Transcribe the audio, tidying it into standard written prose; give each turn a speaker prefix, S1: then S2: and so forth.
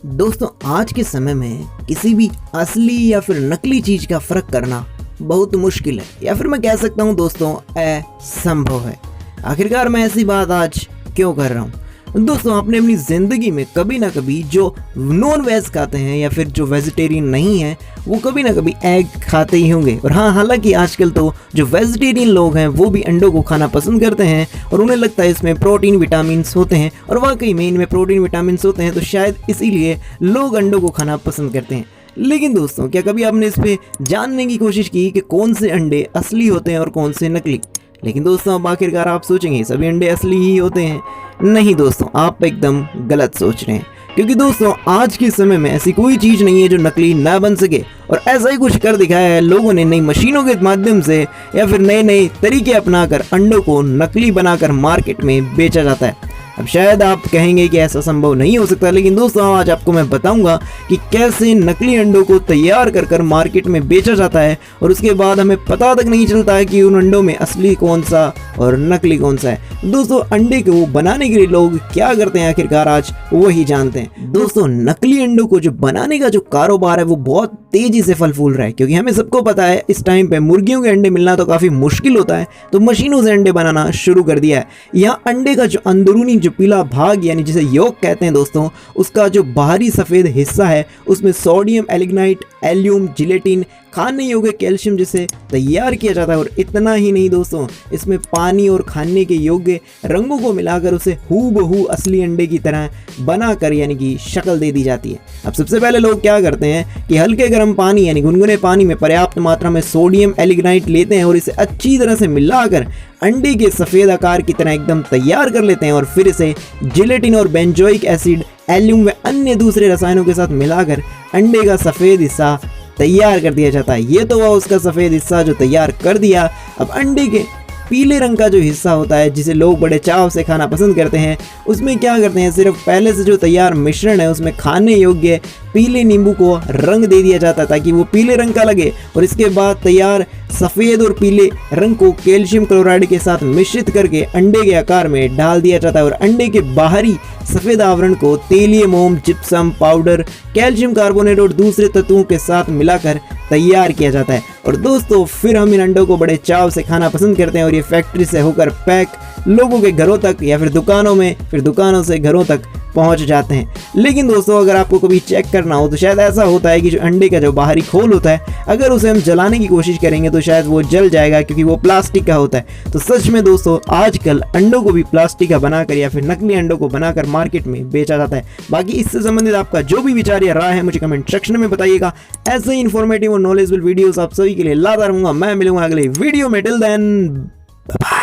S1: दोस्तों आज के समय में किसी भी असली या फिर नकली चीज का फर्क करना बहुत मुश्किल है, या फिर मैं कह सकता हूँ दोस्तों असंभव है। आखिरकार मैं ऐसी बात आज क्यों कर रहा हूँ? दोस्तों आपने अपनी ज़िंदगी में कभी ना कभी जो नॉन वेज खाते हैं या फिर जो वेजिटेरियन नहीं है वो कभी ना कभी एग खाते ही होंगे। और हाँ, हालांकि आजकल तो जो वेजिटेरियन लोग हैं वो भी अंडों को खाना पसंद करते हैं और उन्हें लगता है इसमें प्रोटीन विटामिन्स होते हैं, और वाकई में इनमें प्रोटीन विटामिन्स होते हैं, तो शायद इसीलिए लोग अंडों को खाना पसंद करते हैं। लेकिन दोस्तों क्या कभी आपने इस पे जानने की कोशिश की कि कौन से अंडे असली होते हैं और कौन से नकली? लेकिन दोस्तों अब आखिरकार आप सोचेंगे सभी अंडे असली ही होते हैं। नहीं दोस्तों, आप एकदम गलत सोच रहे हैं, क्योंकि दोस्तों आज के समय में ऐसी कोई चीज़ नहीं है जो नकली ना बन सके। और ऐसा ही कुछ कर दिखाया है लोगों ने नई मशीनों के माध्यम से, या फिर नए नए तरीके अपनाकर अंडों को नकली बनाकर मार्केट में बेचा जाता है। अब शायद आप कहेंगे कि ऐसा संभव नहीं हो सकता, लेकिन दोस्तों आज आपको मैं बताऊंगा कि कैसे नकली अंडों को तैयार कर मार्केट में बेचा जाता है, और उसके बाद हमें पता तक नहीं चलता है कि उन अंडों में असली कौन सा और नकली कौन सा है। दोस्तों अंडे को बनाने के लिए लोग क्या करते हैं आखिरकार आज वही जानते हैं। दोस्तों नकली अंडों को जो बनाने का जो कारोबार है वो बहुत तेजी से फल फूल रहा है, क्योंकि हमें सबको पता है इस टाइम पे मुर्गियों के अंडे मिलना तो काफ़ी मुश्किल होता है, तो मशीनों से अंडे बनाना शुरू कर दिया है। यहाँ अंडे का जो अंदरूनी जो पीला भाग यानी जिसे योक कहते हैं दोस्तों, उसका जो बाहरी सफ़ेद हिस्सा है उसमें सोडियम एलिग्नाइट, एल्यूम, जिलेटिन, खाने योग्य कैल्शियम जिसे तैयार किया जाता है। और इतना ही नहीं दोस्तों, इसमें पानी और खाने के योग्य रंगों को मिलाकर उसे हूबहू असली अंडे की तरह बनाकर यानी कि शक्ल दे दी जाती है। अब सबसे पहले लोग क्या करते हैं कि हल्के गर्म पानी यानी गुनगुने पानी में पर्याप्त मात्रा में सोडियम एलिग्नाइट लेते हैं और इसे अच्छी तरह से मिलाकर अंडे के सफ़ेद आकार की तरह एकदम तैयार कर लेते हैं, और फिर इसे जिलेटिन और बेंजोइक एसिड, एल्यूम व अन्य दूसरे रसायनों के साथ मिलाकर अंडे का सफ़ेद हिस्सा तैयार कर दिया जाता है। ये तो हुआ उसका सफ़ेद हिस्सा जो तैयार कर दिया। अब अंडे के पीले रंग का जो हिस्सा होता है जिसे लोग बड़े चाव से खाना पसंद करते हैं, उसमें क्या करते हैं, सिर्फ पहले से जो तैयार मिश्रण है उसमें खाने योग्य पीले नींबू को रंग दे दिया जाता है ताकि वो पीले रंग का लगे, और इसके बाद तैयार सफ़ेद और पीले रंग को कैल्शियम क्लोराइड के साथ मिश्रित करके अंडे के आकार में डाल दिया जाता है, और अंडे के बाहरी सफ़ेद आवरण को तेलीय मोम, जिप्सम पाउडर, कैल्शियम कार्बोनेट और दूसरे तत्वों के साथ मिलाकर तैयार किया जाता है। और दोस्तों फिर हम इन अंडों को बड़े चाव से खाना पसंद करते हैं, और ये फैक्ट्री से होकर पैक लोगों के घरों तक या फिर दुकानों में, फिर दुकानों से घरों तक पहुंच जाते हैं। लेकिन दोस्तों अगर आपको कभी चेक करना हो तो शायद ऐसा होता है कि जो अंडे का जो बाहरी खोल होता है, अगर उसे हम जलाने की कोशिश करेंगे तो शायद वो जल जाएगा, क्योंकि वो प्लास्टिक का होता है। तो सच में दोस्तों आजकल अंडों को भी प्लास्टिक का बनाकर या फिर नकली अंडों को बनाकर मार्केट में बेचा जाता है। बाकी इससे संबंधित आपका जो भी विचार या राय है मुझे कमेंट सेक्शन में बताइएगा। ऐसे ही इन्फॉर्मेटिव और नॉलेजेबल वीडियोस आप सभी के लिए लाता रहूंगा। मैं मिलूंगा अगले वीडियो में। Till then bye.